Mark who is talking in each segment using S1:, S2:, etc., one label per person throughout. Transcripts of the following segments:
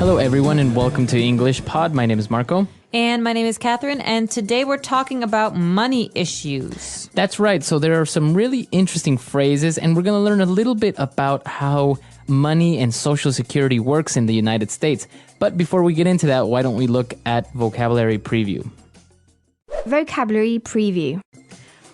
S1: Hello, everyone, and welcome to EnglishPod. My name is Marco.
S2: And my name is Catherine, and today we're talking about money issues.
S1: That's right. So there are some really interesting phrases, and we're going to learn a little bit about how money and Social Security works in the United States. But before we get into that, why don't we look at vocabulary preview?
S3: Vocabulary preview.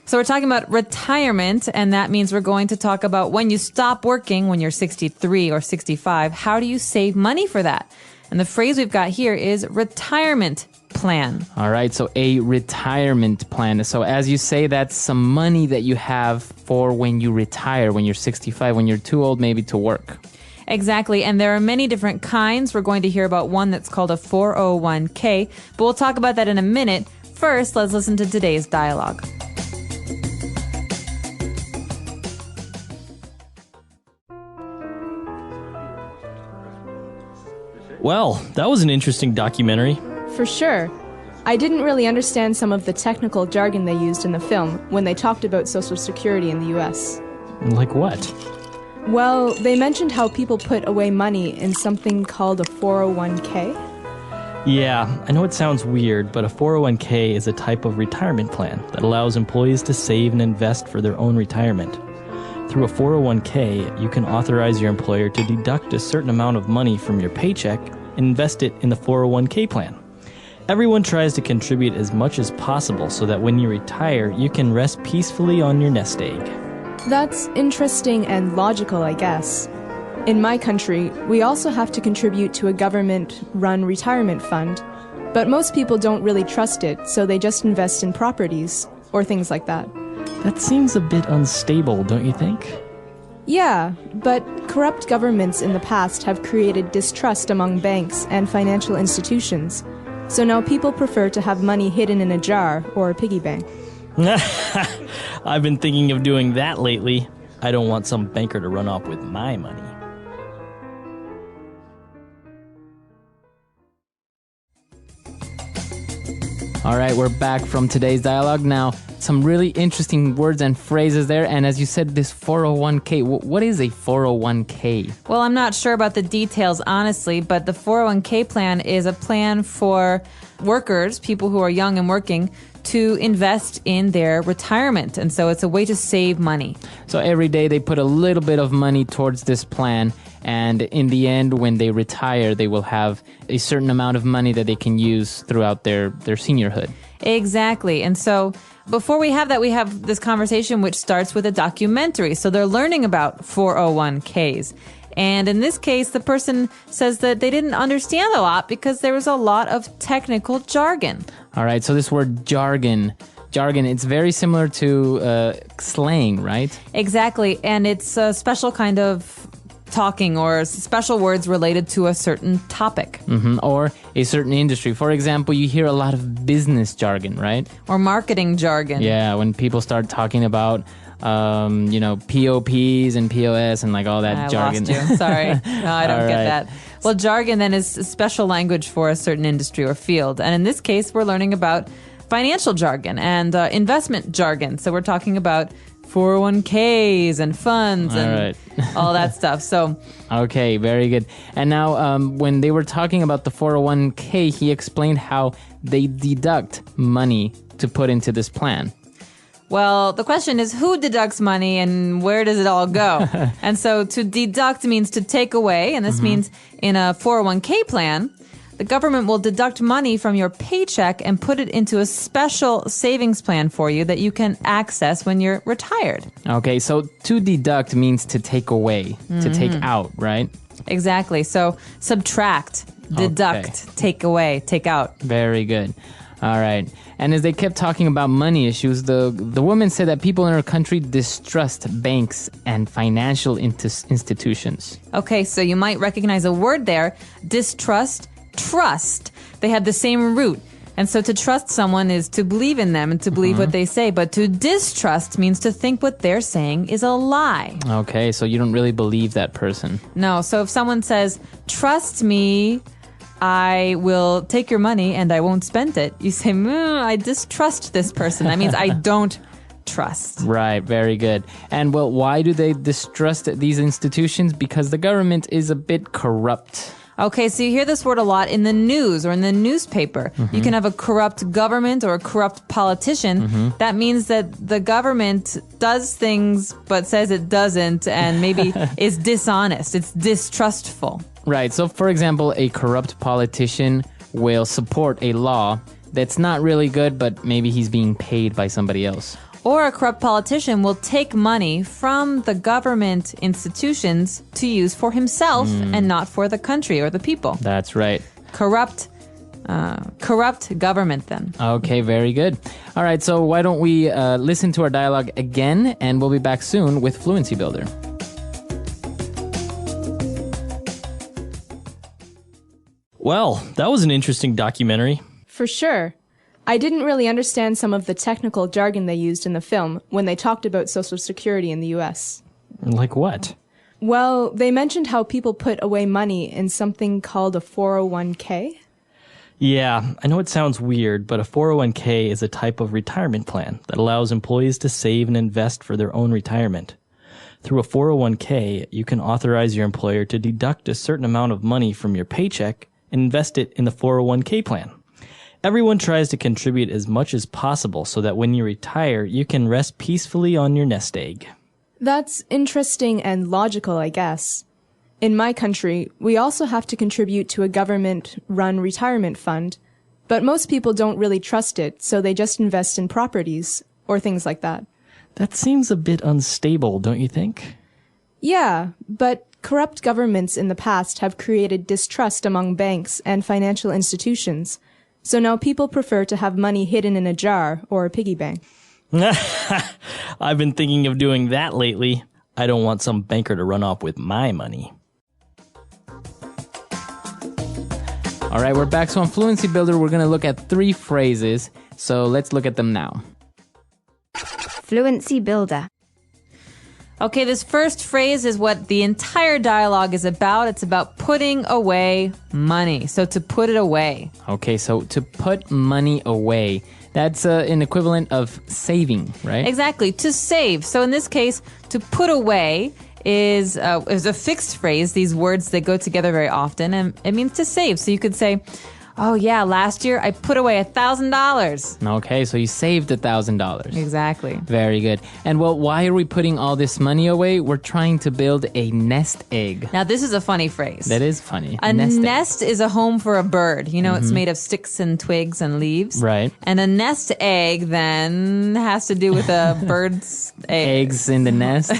S2: So we're talking about retirement, and that means we're going to talk about when you stop working, when you're 63 or 65, how do you save money for that? And the phrase we've got here is retirement plan.
S1: All right, so a retirement plan. So as you say, that's some money that you have for when you retire, when you're 65, when you're too old maybe to work.
S2: Exactly, and there are many different kinds. We're going to hear about one that's called a 401k, but we'll talk about that in a minute. First, let's listen to today's dialogue.
S4: Well, that was an interesting documentary.
S5: For sure. I didn't really understand some of the technical jargon they used in the film when they talked about Social Security in the U.S.
S4: Like what?
S5: Well, they mentioned how people put away money in something called a 401k.
S4: Yeah, I know it sounds weird, but a 401k is a type of retirement plan that allows employees to save and invest for their own retirement. Through a 401k, you can authorize your employer to deduct a certain amount of money from your paycheck and invest it in the 401k plan. Everyone tries to contribute as much as possible so that when you retire, you can rest peacefully on your nest egg.
S5: That's interesting and logical, I guess. In my country, we also have to contribute to a government-run retirement fund, but most people don't really trust it, so they just invest in properties or things like that.
S4: That seems a bit unstable, don't you think?
S5: Yeah, but corrupt governments in the past have created distrust among banks and financial institutions. So now people prefer to have money hidden in a jar or a piggy bank.
S4: I've been thinking of doing that lately. I don't want some banker to run off with my money.
S1: All right, we're back from today's dialogue. Now, some really interesting words and phrases there. And as you said, this 401k, what is a 401k?
S2: Well, I'm not sure about the details, honestly, but the 401k plan is a plan for workers, people who are young and working, to invest in their retirement. And so it's a way to save money.
S1: So every day they put a little bit of money towards this plan. And in the end, when they retire, they will have a certain amount of money that they can use throughout their seniorhood.
S2: Exactly. And so before we have that, we have this conversation which starts with a documentary. So they're learning about 401ks. And in this case, the person says that they didn't understand a lot because there was a lot of technical jargon.
S1: All right. So this word jargon, it's very similar to slang, right?
S2: Exactly. And it's a special kind of talking or special words related to a certain topic.
S1: Or a certain industry. For example, you hear a lot of business jargon, right?
S2: Or marketing jargon.
S1: Yeah, when people start talking about, POPs and POS and like all that jargon.
S2: I lost you. Sorry. No, I don't get
S1: right.
S2: that. Well, jargon then is special language for a certain industry or field. And in this case, we're learning about financial jargon and investment jargon. So we're talking about 401ks and funds and all that stuff. So,
S1: okay, very good. And now when they were talking about the 401k, he explained how they deduct money to put into this plan.
S2: Well, the question is who deducts money and where does it all go? And so to deduct means to take away. And this means in a 401k plan, the government will deduct money from your paycheck and put it into a special savings plan for you that you can access when you're retired.
S1: Okay, so to deduct means to take away, to take out, right?
S2: Exactly. So subtract, deduct, take away, take out.
S1: Very good. All right. And as they kept talking about money issues, the woman said that people in her country distrust banks and financial institutions.
S2: Okay, so you might recognize a word there, distrust, trust. They have the same root. And so to trust someone is to believe in them and to believe what they say. But to distrust means to think what they're saying is a lie.
S1: Okay, so you don't really believe that person.
S2: No, so if someone says, trust me, I will take your money and I won't spend it. You say, I distrust this person. That means I don't trust.
S1: Right, very good. And well, why do they distrust these institutions? Because the government is a bit corrupt.
S2: Okay, so you hear this word a lot in the news or in the newspaper. You can have a corrupt government or a corrupt politician. That means that the government does things but says it doesn't and maybe is dishonest. It's distrustful.
S1: Right. So, for example, a corrupt politician will support a law that's not really good, but maybe he's being paid by somebody else.
S2: Or a corrupt politician will take money from the government institutions to use for himself and not for the country or the people.
S1: That's right.
S2: Corrupt government then.
S1: Okay, very good. All right, so why don't we listen to our dialogue again, and we'll be back soon with Fluency Builder.
S4: Well, that was an interesting documentary.
S5: For sure. I didn't really understand some of the technical jargon they used in the film when they talked about Social Security in the US.
S4: Like what?
S5: Well, they mentioned how people put away money in something called a 401k.
S4: Yeah, I know it sounds weird, but a 401k is a type of retirement plan that allows employees to save and invest for their own retirement. Through a 401k, you can authorize your employer to deduct a certain amount of money from your paycheck and invest it in the 401k plan. Everyone tries to contribute as much as possible so that when you retire, you can rest peacefully on your nest egg.
S5: That's interesting and logical, I guess. In my country, we also have to contribute to a government-run retirement fund, but most people don't really trust it, so they just invest in properties or things like that.
S4: That seems a bit unstable, don't you think?
S5: Yeah, but corrupt governments in the past have created distrust among banks and financial institutions. So now people prefer to have money hidden in a jar or a piggy bank.
S4: I've been thinking of doing that lately. I don't want some banker to run off with my money.
S1: All right, we're back. So on Fluency Builder, we're going to look at 3 phrases. So let's look at them now.
S3: Fluency Builder.
S2: Okay, this first phrase is what the entire dialogue is about. It's about putting away money. So to put it away.
S1: Okay, so to put money away, that's an equivalent of saving, right?
S2: Exactly, to save. So in this case, to put away is a fixed phrase, these words that go together very often, and it means to save. So you could say, oh yeah, last year I put away $1,000.
S1: Okay, so you saved $1,000.
S2: Exactly.
S1: Very good. And well, why are we putting all this money away? We're trying to build a nest egg.
S2: Now this is a funny phrase.
S1: That is funny.
S2: A
S1: egg.
S2: nest is a home for a bird. You know, it's made of sticks and twigs and leaves.
S1: Right.
S2: And a nest egg then has to do with a bird's
S1: Eggs in the nest.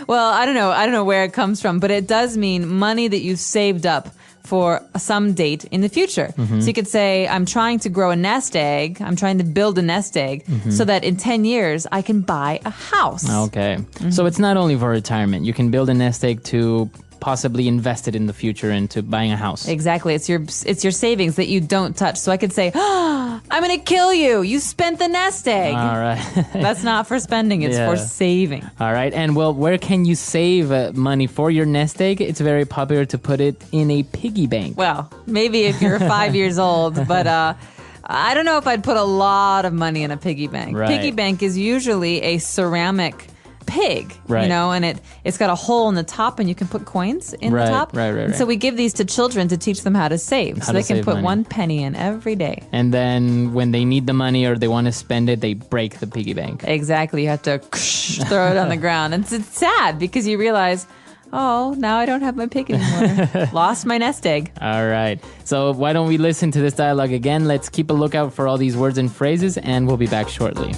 S2: Well, I don't know where it comes from, but it does mean money that you've saved up for some date in the future. So you could say, I'm trying to grow a nest egg. I'm trying to build a nest egg so that in 10 years I can buy a house.
S1: Okay. So it's not only for retirement. You can build a nest egg to possibly invest it in the future into buying a house.
S2: Exactly. It's your savings that you don't touch. So I could say, I'm going to kill you. You spent the nest egg.
S1: All right.
S2: That's not for spending. It's for saving.
S1: All right. And well, where can you save money for your nest egg? It's very popular to put it in a piggy bank.
S2: Well, maybe if you're 5 years old, but I don't know if I'd put a lot of money in a piggy bank.
S1: Right.
S2: Piggy bank is usually a ceramic pig,
S1: right.
S2: You know, and it's got a hole in the top and you can put coins in the top.
S1: Right.
S2: And so we give these to children to teach them how to save. So they can put
S1: money.
S2: 1 penny in every day.
S1: And then when they need the money or they want to spend it, they break the piggy bank.
S2: Exactly. You have to throw it on the ground. And it's sad because you realize, oh, now I don't have my pig anymore. Lost my nest egg.
S1: All right. So why don't we listen to this dialogue again? Let's keep a lookout for all these words and phrases, and we'll be back shortly.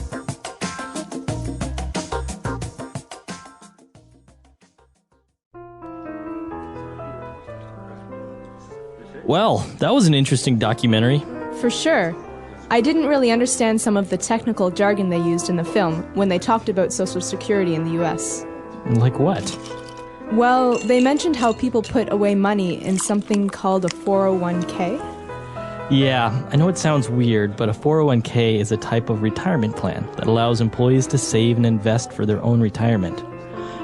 S4: Well, that was an interesting documentary.
S5: For sure. I didn't really understand some of the technical jargon they used in the film when they talked about Social Security in the US.
S4: Like what?
S5: Well, they mentioned how people put away money in something called a 401k.
S4: Yeah, I know it sounds weird, but a 401k is a type of retirement plan that allows employees to save and invest for their own retirement.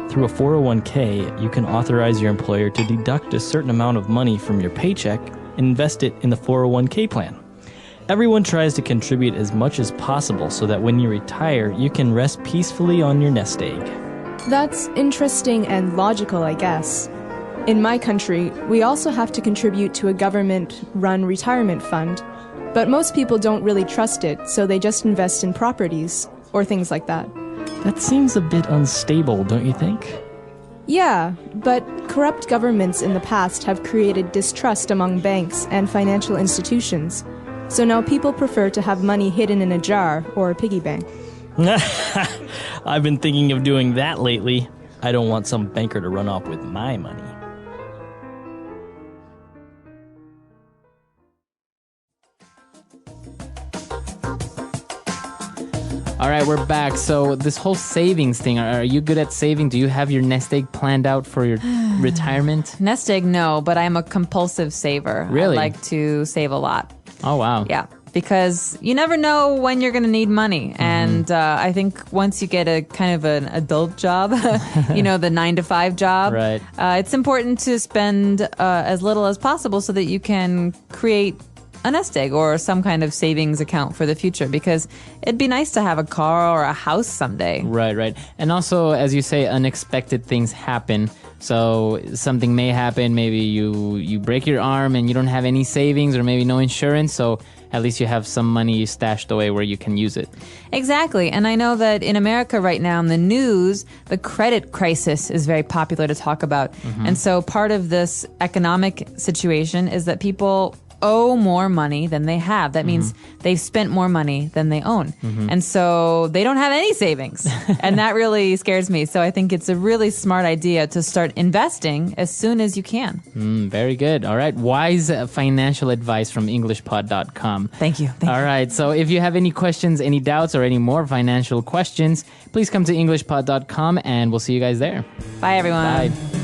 S4: Through a 401k, you can authorize your employer to deduct a certain amount of money from your paycheck and invest it in the 401k plan. Everyone tries to contribute as much as possible so that when you retire, you can rest peacefully on your nest egg.
S5: That's interesting and logical, I guess. In my country, we also have to contribute to a government-run retirement fund, but most people don't really trust it, so they just invest in properties or things like that.
S4: That seems a bit unstable, don't you think?
S5: Yeah, but corrupt governments in the past have created distrust among banks and financial institutions. So now people prefer to have money hidden in a jar or a piggy bank.
S4: I've been thinking of doing that lately. I don't want some banker to run off with my money.
S1: All right, we're back. So this whole savings thing, are you good at saving? Do you have your nest egg planned out for your retirement?
S2: Nest egg, no, but I'm a compulsive saver.
S1: Really?
S2: I like to save a lot.
S1: Oh, wow.
S2: Yeah, because you never know when you're going to need money. And I think once you get a kind of an adult job, the 9-to-5 job,
S1: Right.
S2: It's important to spend as little as possible so that you can create a nest egg or some kind of savings account for the future, because it'd be nice to have a car or a house someday.
S1: Right. And also, as you say, unexpected things happen. So something may happen. Maybe you break your arm and you don't have any savings or maybe no insurance. So at least you have some money stashed away where you can use it.
S2: Exactly. And I know that in America right now in the news, the credit crisis is very popular to talk about. And so part of this economic situation is that people owe more money than they have. That means they've spent more money than they own. And so they don't have any savings. And that really scares me. So I think it's a really smart idea to start investing as soon as you can.
S1: Very good. All right. Wise financial advice from EnglishPod.com.
S2: Thank you.
S1: All right. So if you have any questions, any doubts, or any more financial questions, please come to EnglishPod.com and we'll see you guys there.
S2: Bye, everyone.
S1: Bye.